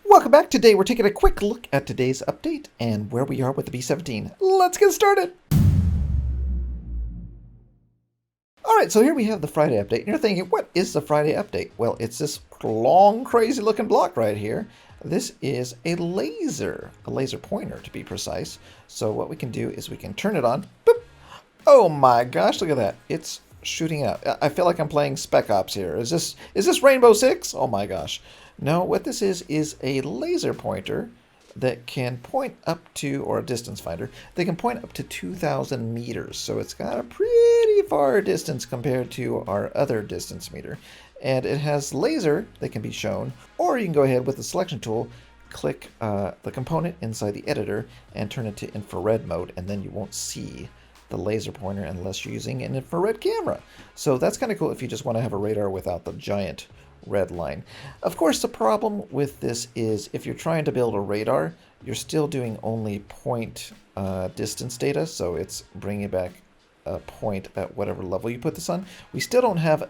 Welcome back. Today we're taking a quick look at today's update and where we are with the V17. Let's get started. Alright, so here we have the Friday update. And you're thinking, what is the Friday update? Well, it's this long, crazy looking block right here. This is a laser pointer to be precise. So what we can do is we can turn it on. Boop. Oh my gosh, look at that. It's shooting out. I feel like I'm playing Spec Ops here. Is this Rainbow Six? Oh my gosh. No, what this is a laser pointer that can point up to, or a distance finder, they can point up to 2,000 meters. So it's got a pretty far distance compared to our other distance meter. And it has laser that can be shown, or you can go ahead with the selection tool, click the component inside the editor and turn it to infrared mode, and then you won't see the laser pointer unless you're using an infrared camera. So that's kind of cool if you just want to have a radar without the giant red line. Of course, the problem with this is if you're trying to build a radar, you're still doing only point distance data, so it's bringing back a point at whatever level you put this on. We still don't have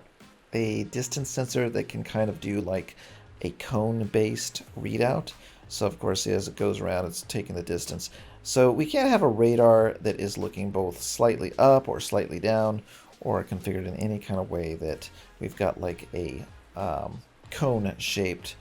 a distance sensor that can kind of do like a cone-based readout. So of course, as it goes around, it's taking the distance. So we can't have a radar that is looking both slightly up or slightly down, or configured in any kind of way that we've got like a cone-shaped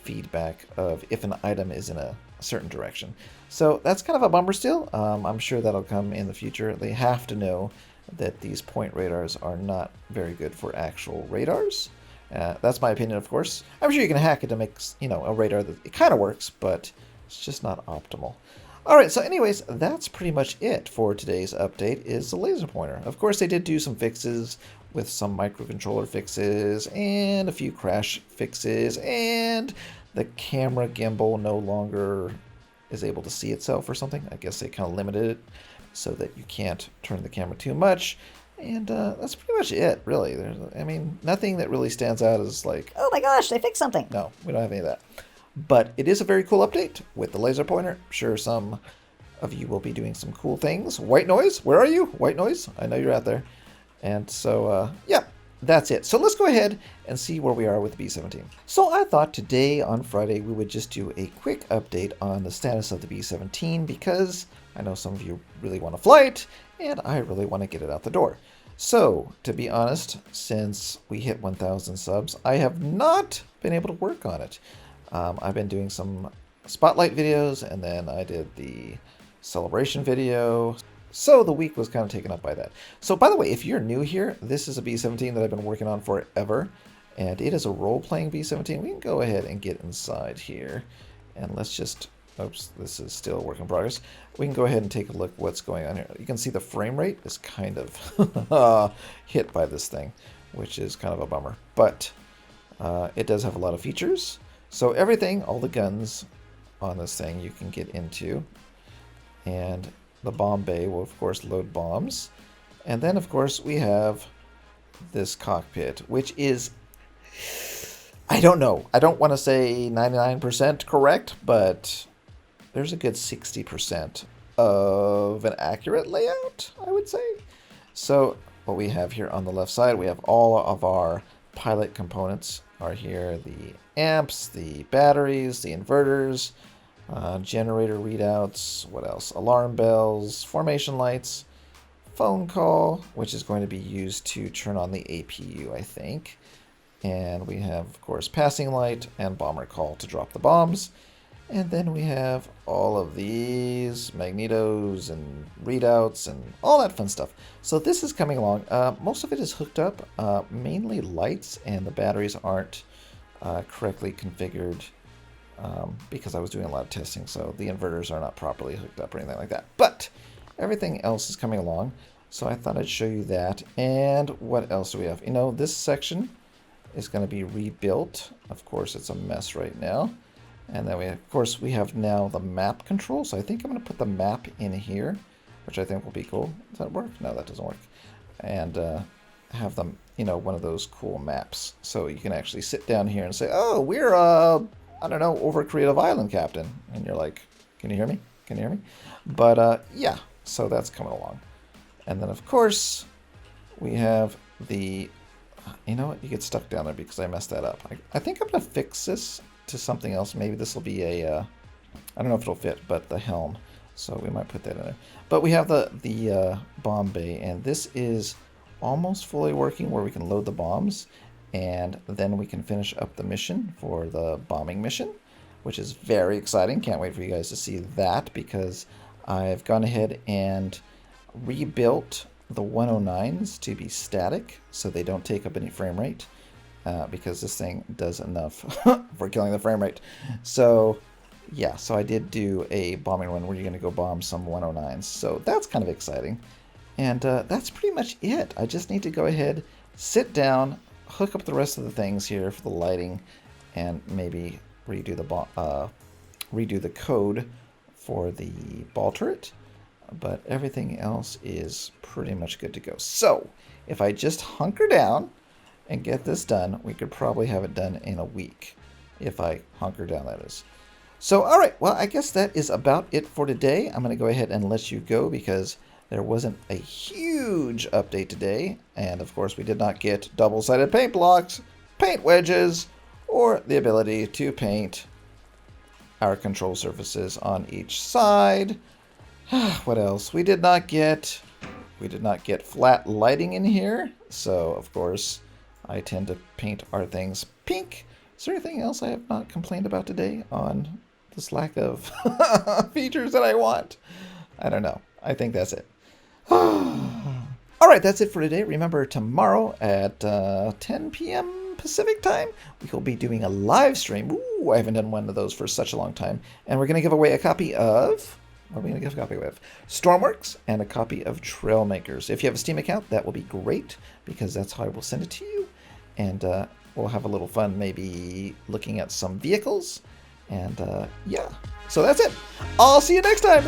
feedback of if an item is in a certain direction. So that's kind of a bummer still. I'm sure that'll come in the future. They have to know that these point radars are not very good for actual radars. That's my opinion, of course. I'm sure you can hack it to make, a radar that it kind of works, but it's just not optimal. Alright, so anyways, that's pretty much it for today's update, is the laser pointer. Of course, they did do some fixes with some microcontroller fixes and a few crash fixes, and the camera gimbal no longer is able to see itself or something. I guess they kind of limited it so that you can't turn the camera too much. And that's pretty much it, really. Nothing that really stands out as like, Oh my gosh, they fixed something. no, we don't have any of that. But it is a very cool update with the laser pointer. I'm sure some of you will be doing some cool things. White Noise, where are you? White Noise, I know you're out there. And so, yeah, that's it. So let's go ahead and see where we are with the B-17. So I thought today on Friday we would just do a quick update on the status of the B-17 because I know some of you really want to fly it and I really want to get it out the door. So, to be honest, since we hit 1,000 subs, I have not been able to work on it. I've been doing some spotlight videos, and then I did the celebration video. So the week was kind of taken up by that. So by the way, if you're new here, this is a B-17 that I've been working on forever. And it is a role-playing B-17. We can go ahead and get inside here. And let's just... Oops, this is still a work in progress. We can go ahead and take a look at what's going on here. You can see the frame rate is kind of hit by this thing, which is kind of a bummer. But it does have a lot of features. So everything, all the guns on this thing you can get into. And the bomb bay will, of course, load bombs. And then, of course, we have this cockpit, which is... I don't know. I don't want to say 99% correct, but there's a good 60% of an accurate layout, I would say. So what we have here on the left side, we have all of our pilot components are here. The amps, the batteries, the inverters, generator readouts, what else? Alarm bells, formation lights, phone call, which is going to be used to turn on the APU, I think. And we have, of course, passing light and bomber call to drop the bombs. And then we have all of these magnetos and readouts and all that fun stuff. So this is coming along. Most of it is hooked up, mainly lights, and the batteries aren't correctly configured because I was doing a lot of testing. So the inverters are not properly hooked up or anything like that. But everything else is coming along. So I thought I'd show you that. And what else do we have? This section is going to be rebuilt. Of course, it's a mess right now. And then we have now the map control. So I think I'm going to put the map in here, which I think will be cool. Does that work? No, that doesn't work. And have them, one of those cool maps. So you can actually sit down here and say, oh, we're, I don't know, over Creative Island, Captain. And you're like, can you hear me? Can you hear me? But yeah, so that's coming along. And then, of course, we have the... You know what? You get stuck down there because I messed that up. I think I'm going to fix this to something else. Maybe this will be a, I don't know if it'll fit, but the helm. So we might put that in there. But we have the bomb bay, and this is almost fully working where we can load the bombs, and then we can finish up the mission for the bombing mission, which is very exciting. Can't wait for you guys to see that, because I've gone ahead and rebuilt the 109s to be static so they don't take up any frame rate, because this thing does enough for killing the frame rate. So yeah, so I did do a bombing run where you're going to go bomb some 109s. So that's kind of exciting. And that's pretty much it. I just need to go ahead, sit down, hook up the rest of the things here for the lighting, and maybe redo the code for the ball turret. But everything else is pretty much good to go. So if I just hunker down and get this done, we could probably have it done in a week. If I hunker down, that is. So, all right, well, I guess that is about it for today. I'm going to go ahead and let you go because there wasn't a huge update today. And, of course, we did not get double-sided paint blocks, paint wedges, or the ability to paint our control surfaces on each side. What else? We did not get flat lighting in here. So, of course, I tend to paint our things pink. Is there anything else I have not complained about today on this lack of features that I want? I don't know. I think that's it. All right, that's it for today. Remember, tomorrow at 10 p.m. Pacific time, we will be doing a live stream. Ooh, I haven't done one of those for such a long time. And we're going to give away a copy of... What are we going to give a copy of? Stormworks and a copy of Trailmakers. If you have a Steam account, that will be great, because that's how I will send it to you. And we'll have a little fun maybe looking at some vehicles. And yeah, so that's it. I'll see you next time.